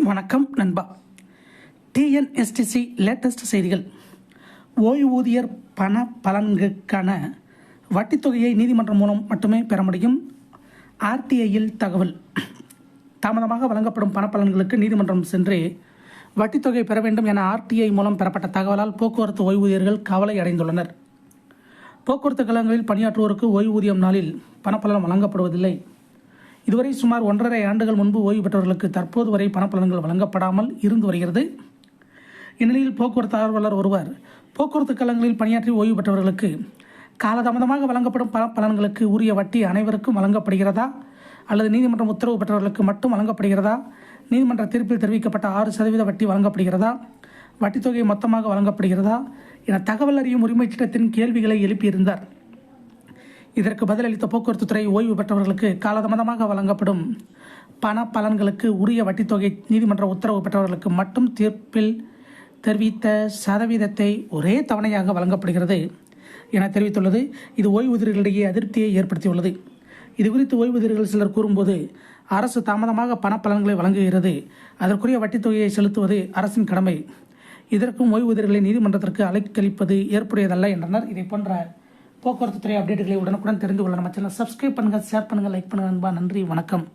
வணக்கம் நண்பா. TNSTC latest செய்திகள். ஓய்வூதியர் பண பலன்களுக்கான வட்டித் தொகையை நீதிமன்றம் மூலம் மட்டுமே பெற முடியும். ஆர்டிஐயில் தகவல். தாமதமாக வழங்கப்படும் பணப்பலன்களுக்கு நீதிமன்றம் சென்று வட்டித் தொகை பெற வேண்டும் என ஆர்டிஐ மூலம் பெறப்பட்ட தகவலால் போக்குவரத்து ஓய்வூதியர்கள் கவலை அடைந்துள்ளனர். போக்குவரத்து கழகங்களில் பணியாற்றுவோருக்கு ஓய்வூதியம் நாளில் பணப்பலன் வழங்கப்படுவதில்லை. இதுவரை சுமார் 1.5 ஆண்டுகள் முன்பு ஓய்வு பெற்றவர்களுக்கு தற்போது வரை பணப்பலன்கள் வழங்கப்படாமல் இருந்து வருகிறது. இந்நிலையில் போக்குவரத்து ஆர்வலர் ஒருவர் போக்குவரத்து கழகங்களில் பணியாற்றி ஓய்வு பெற்றவர்களுக்கு காலதாமதமாக வழங்கப்படும் பணப்பலன்களுக்கு உரிய வட்டி அனைவருக்கும் வழங்கப்படுகிறதா அல்லது நீதிமன்றம் உத்தரவு பெற்றவர்களுக்கு மட்டும் வழங்கப்படுகிறதா, நீதிமன்ற தீர்ப்பில் தெரிவிக்கப்பட்ட 6% வட்டி வழங்கப்படுகிறதா, வட்டித் தொகை மொத்தமாக வழங்கப்படுகிறதா என தகவல் அறியும் உரிமைச் சட்டத்தின் கேள்விகளை எழுப்பியிருந்தார். இதற்கு பதிலளித்த போக்குவரத்து துறை ஓய்வு பெற்றவர்களுக்கு காலதாமதமாக வழங்கப்படும் பண பலன்களுக்கு உரிய வட்டித் தொகை நீதிமன்ற உத்தரவு பெற்றவர்களுக்கு மட்டும் தீர்ப்பில் தெரிவித்த சதவீதத்தை ஒரே தவணையாக வழங்கப்படுகிறது என தெரிவித்துள்ளது. இது ஓய்வூதியர்களிடையே அதிருப்தியை ஏற்படுத்தியுள்ளது. இதுகுறித்து ஓய்வூதியர்கள் சிலர் கூறும்போது, அரசு தாமதமாக பண பலன்களை வழங்குகிறது, அதற்குரிய வட்டித் தொகையை செலுத்துவது அரசின் கடமை, இதற்கும் ஓய்வூதியர்களை நீதிமன்றத்திற்கு அலைக்கழிப்பது ஏற்புடையதல்ல என்றனர். இதை போன்ற போக்குவரத்து துறை அப்டேட்டுகளை உடனுக்குடன் தெரிந்து கொள்ள நம்ம சேனல் சப்ஸ்கிரைப் பண்ணுங்கள், ஷேர் பண்ணுங்கள், லைக் பண்ணுங்கள் நண்பா. நன்றி, வணக்கம்.